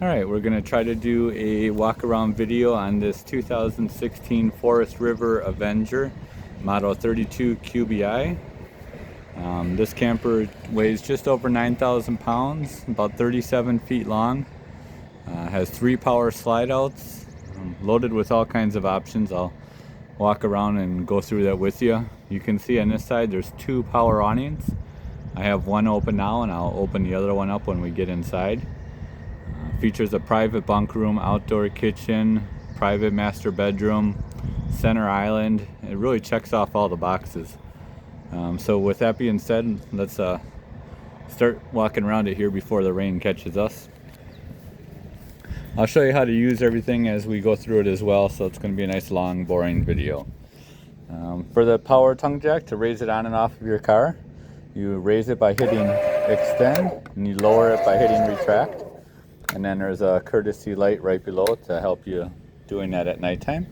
Alright, we're going to try to do a walk around video on this 2016 Forest River Avenger Model 32 QBI. This camper weighs just over 9,000 pounds, about 37 feet long. Has 3 power slide outs, loaded with all kinds of options. I'll walk around and go through that with you. You can see on this side there's 2 power awnings. I have one open now and I'll open the other one up when we get inside. Features a private bunk room, outdoor kitchen, private master bedroom, center island. It really checks off all the boxes. So with that being said, let's start walking around it here before the rain catches us. I'll show you how to use everything as we go through it as well, so it's going to be a nice long boring video. For the power tongue jack, to raise it on and off of your car, you raise it by hitting extend and you lower it by hitting retract. And then there's a courtesy light right below it to help you doing that at nighttime.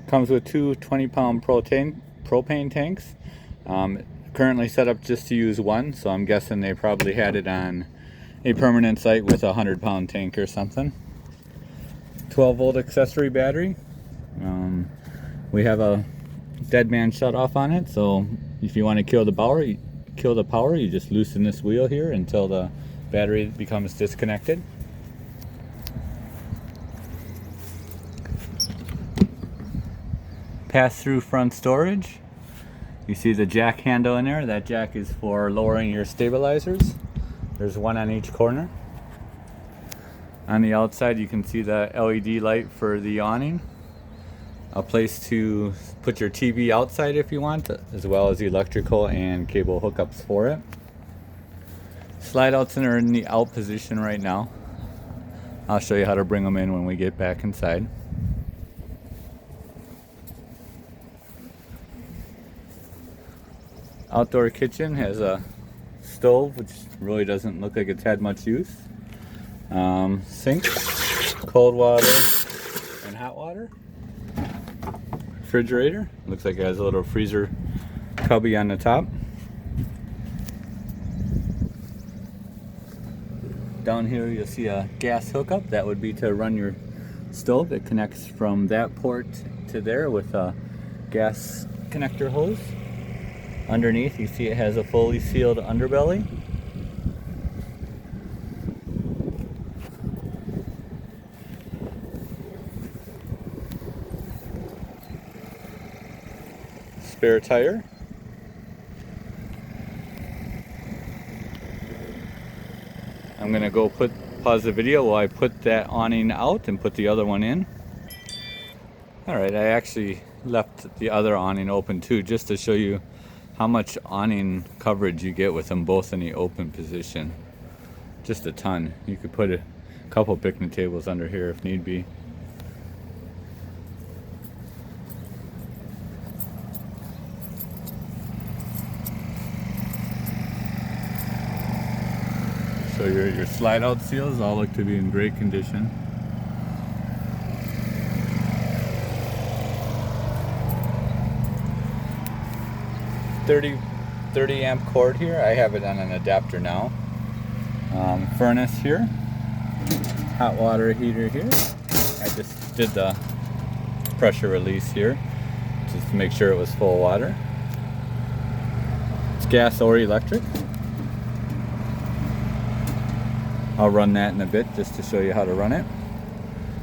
Comes with 2 20-pound propane tanks. Currently set up just to use one, so I'm guessing they probably had it on a permanent site with a 100-pound tank or something. 12-volt accessory battery. We have a dead man shut off on it, so if you want to kill the power, you just loosen this wheel here until the battery becomes disconnected. Pass-through front storage. You see the jack handle in there. That jack is for lowering your stabilizers. There's one on each corner. On the outside you can see the LED light for the awning. A place to put your TV outside if you want, as well as electrical and cable hookups for it. Slide outs are in the out position right now. I'll show you how to bring them in when we get back inside. Outdoor kitchen has a stove, which really doesn't look like it's had much use. Sink, cold water and hot water. Refrigerator, looks like it has a little freezer cubby on the top. Down here you'll see a gas hookup. That would be to run your stove. It connects from that port to there with a gas connector hose. Underneath you see it has a fully sealed underbelly. Spare tire. I'm gonna go pause the video while I put that awning out and put the other one in. Alright, I actually left the other awning open too, just to show you how much awning coverage you get with them both in the open position. Just a ton. You could put a couple picnic tables under here if need be. So your slide out seals all look to be in great condition. $30 amp cord here. I have it on an adapter now. Furnace here. Hot water heater here. I just did the pressure release here just to make sure it was full of water. It's gas or electric. I'll run that in a bit just to show you how to run it.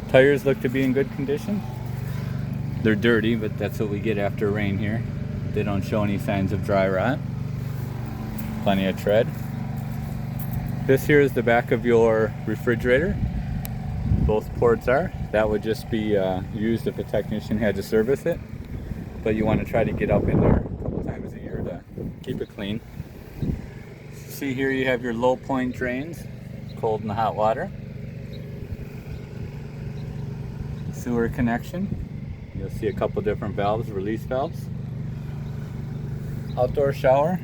Tires look to be in good condition. They're dirty, but that's what we get after rain here. They don't show any signs of dry rot. Plenty of tread. This here is the back of your refrigerator. Both ports are. That would just be used if a technician had to service it. But you want to try to get up in there a couple times a year to keep it clean. See here you have your low point drains. Cold and hot water. Sewer connection. You'll see a couple different valves, release valves. Outdoor shower.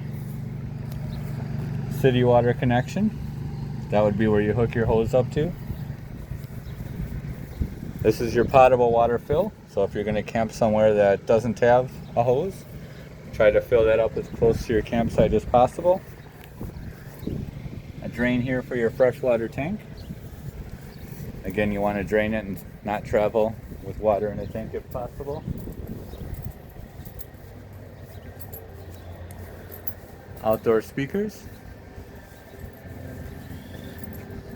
City water connection. That would be where you hook your hose up to. This is your potable water fill. So if you're going to camp somewhere that doesn't have a hose, try to fill that up as close to your campsite as possible. A drain here for your freshwater tank. Again, you want to drain it and not travel with water in the tank if possible. Outdoor speakers.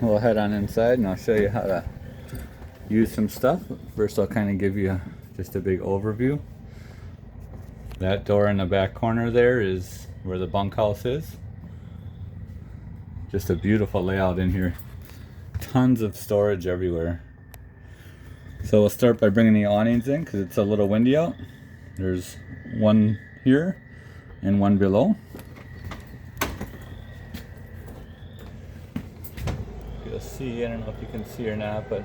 We'll head on inside and I'll show you how to use some stuff. First, I'll kind of give you just a big overview. That door in the back corner there is where the bunkhouse is. Just a beautiful layout in here. Tons of storage everywhere. So we'll start by bringing the awnings in because it's a little windy out. There's one here and one below. You'll see, I don't know if you can see or not, but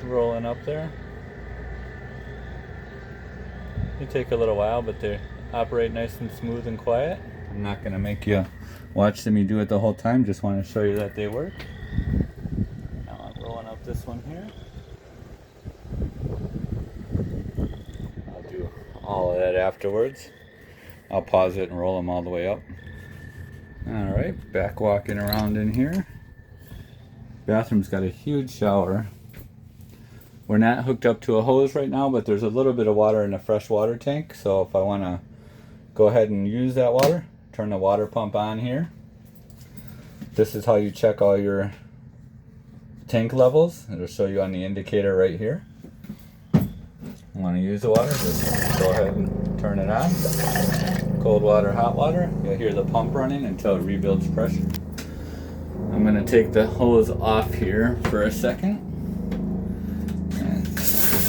rolling up there. They take a little while, but they operate nice and smooth and quiet. I'm not going to make you watch me do it the whole time, just want to show you that they work. Now I'm rolling up this one here. I'll do all of that afterwards. I'll pause it and roll them all the way up. Alright, back walking around in here. Bathroom's got a huge shower. We're not hooked up to a hose right now, but there's a little bit of water in the fresh water tank, so if I want to go ahead and use that water, turn the water pump on here. This is how you check all your tank levels. It'll show you on the indicator right here. Want to use the water, just go ahead and turn it on. Cold water, hot water. You'll hear the pump running until it rebuilds pressure. I'm going to take the hose off here for a second. And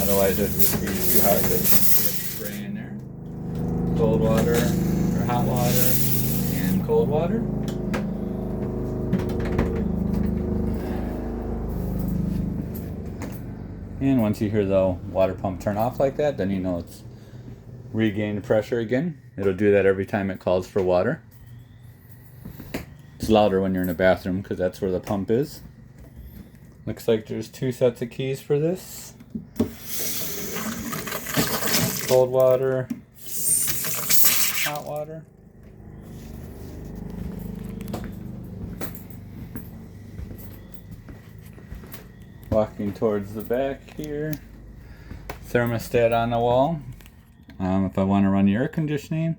otherwise it'll just be too hard to spray in there. Cold water, or hot water, and cold water. And once you hear the water pump turn off like that, then you know it's regained pressure again. It'll do that every time it calls for water. It's louder when you're in a bathroom because that's where the pump is. Looks like there's two sets of keys for this. Cold water, hot water. Walking towards the back here. Thermostat on the wall. If I want to run the air conditioning,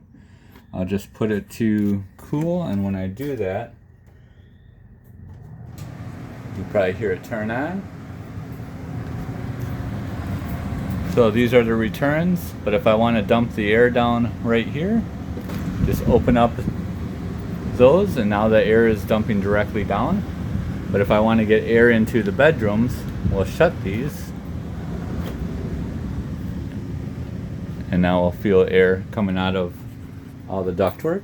I'll just put it to cool, and when I do that, you probably hear it turn on. So these are the returns, but if I want to dump the air down right here, just open up those, and now the air is dumping directly down. But if I want to get air into the bedrooms, we'll shut these. And now we'll feel air coming out of all the ductwork.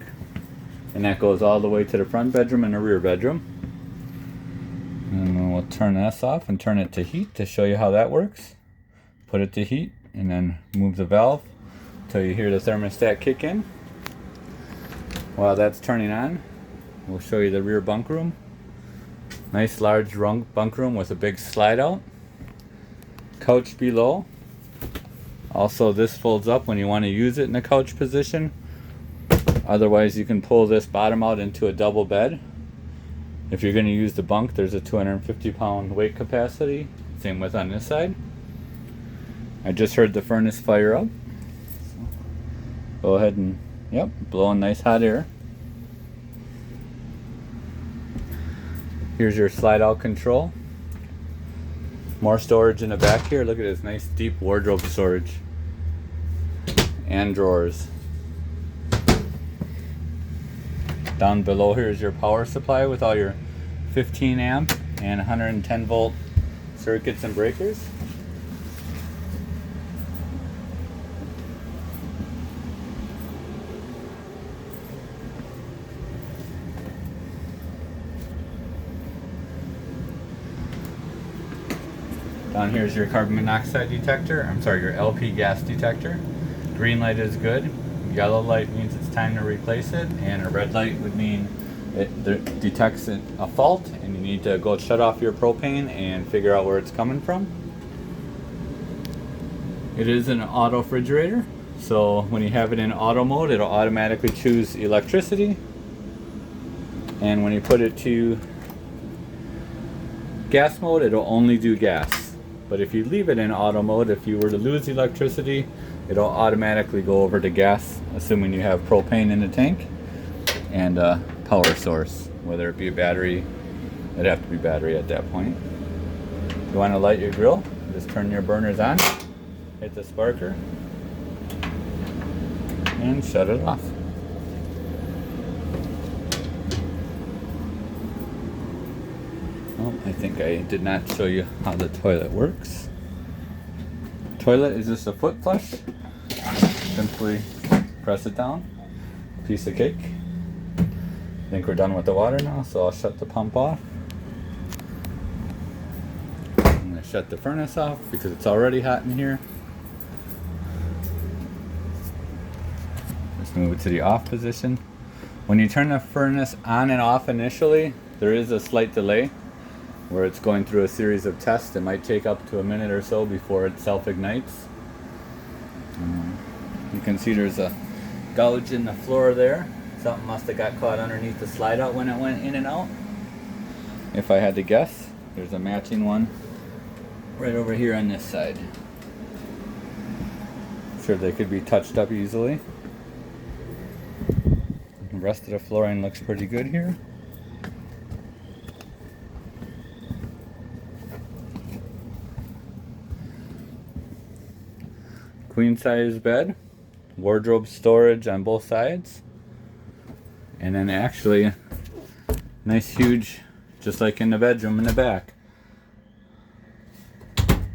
And that goes all the way to the front bedroom and the rear bedroom. And then we'll turn this off and turn it to heat to show you how that works. Put it to heat and then move the valve until you hear the thermostat kick in. While that's turning on, we'll show you the rear bunk room. Nice large bunk room with a big slide out. Couch below. Also, this folds up when you want to use it in a couch position. Otherwise, you can pull this bottom out into a double bed. If you're going to use the bunk, there's a 250-pound weight capacity. Same with on this side. I just heard the furnace fire up. So go ahead and, yep, blowing nice hot air. Here's your slide out control. More storage in the back here. Look at this nice deep wardrobe storage. And drawers. Down below here is your power supply with all your 15 amp and 110 volt circuits and breakers. Down here is your carbon monoxide detector. I'm sorry, your LP gas detector. Green light is good. Yellow light means it's time to replace it, and a red light would mean it detects a fault and you need to go shut off your propane and figure out where it's coming from. It is an auto refrigerator, so when you have it in auto mode, it'll automatically choose electricity, and when you put it to gas mode, it'll only do gas. But if you leave it in auto mode, if you were to lose electricity, it'll automatically go over to gas, assuming you have propane in the tank and a power source, whether it be a battery. It'd have to be battery at that point. If you want to light your grill, just turn your burners on, hit the sparker, and shut it off. Oh, I think I did not show you how the toilet works. Toilet is just a foot flush. Simply press it down. Piece of cake. I think we're done with the water now, so I'll shut the pump off. I'm going to shut the furnace off because it's already hot in here. Let's move it to the off position. When you turn the furnace on and off initially, there is a slight delay where it's going through a series of tests. It might take up to a minute or so before it self-ignites. You can see there's a gouge in the floor there. Something must have got caught underneath the slide out when it went in and out. If I had to guess, there's a matching one right over here on this side. I'm sure they could be touched up easily. The rest of the flooring looks pretty good here. Queen size bed, wardrobe storage on both sides, and then actually nice huge, just like in the bedroom in the back,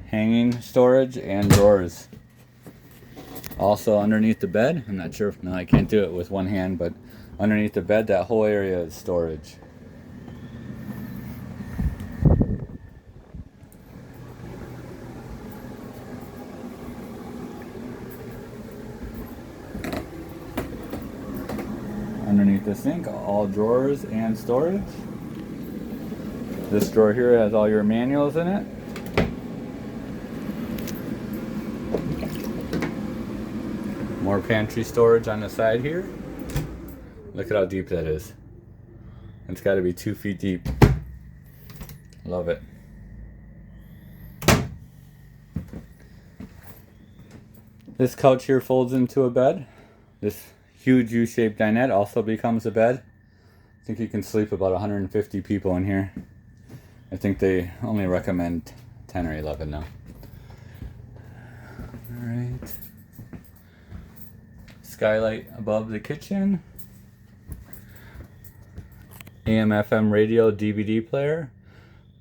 hanging storage and drawers. Also underneath the bed, I'm not sure if, no, I can't do it with one hand, but underneath the bed, that whole area is storage. Underneath the sink, all drawers and storage. This drawer here has all your manuals in it. More pantry storage on the side here. Look at how deep that is. It's got to be 2 feet deep. Love it. This couch here folds into a bed. This huge U-shaped dinette also becomes a bed. I think you can sleep about 150 people in here. I think they only recommend 10 or 11 now. Alright. Skylight above the kitchen. AM/FM radio DVD player.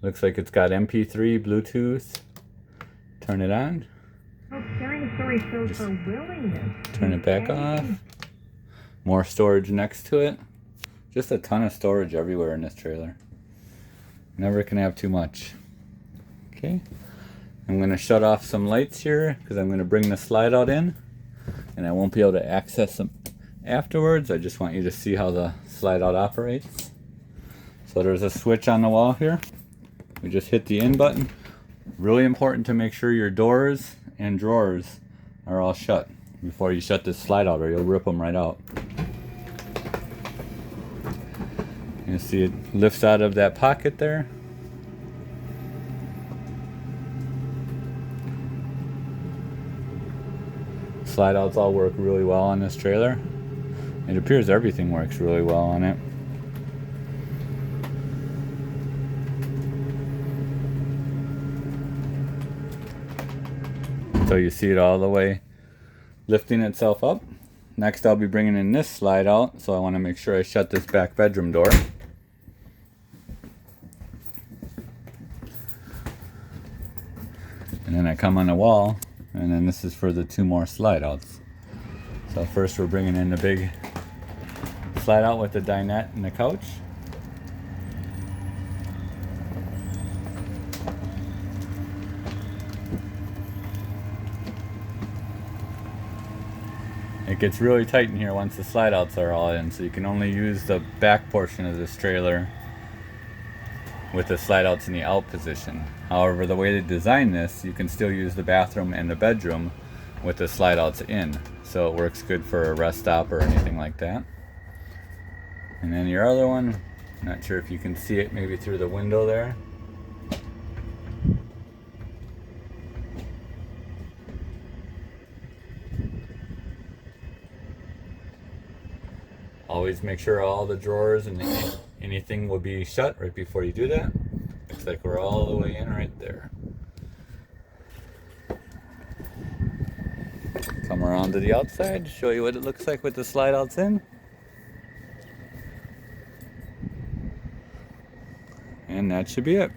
Looks like it's got MP3, Bluetooth. Turn it on. Turn it back off. More storage next to it. Just a ton of storage everywhere in this trailer. Never can have too much. Okay. I'm going to shut off some lights here because I'm going to bring the slide out in. And I won't be able to access them afterwards. I just want you to see how the slide out operates. So there's a switch on the wall here. We just hit the in button. Really important to make sure your doors and drawers are all shut before you shut this slide out, or you'll rip them right out. You see it lifts out of that pocket there. Slide outs all work really well on this trailer. It appears everything works really well on it. So you see it all the way lifting itself up. Next I'll be bringing in this slide out, so I want to make sure I shut this back bedroom door. And then I come on the wall, and then this is for the 2 more slide outs. So first we're bringing in the big slide out with the dinette and the couch. It gets really tight in here once the slide outs are all in, so you can only use the back portion of this trailer with the slide outs in the out position. However, the way they design this, you can still use the bathroom and the bedroom with the slide outs in, so it works good for a rest stop or anything like that. And then your other one, not sure if you can see it maybe through the window there. Always make sure all the drawers and anything will be shut right before you do that. Looks like we're all the way in right there. Come around to the outside, show you what it looks like with the slide outs in. And that should be it.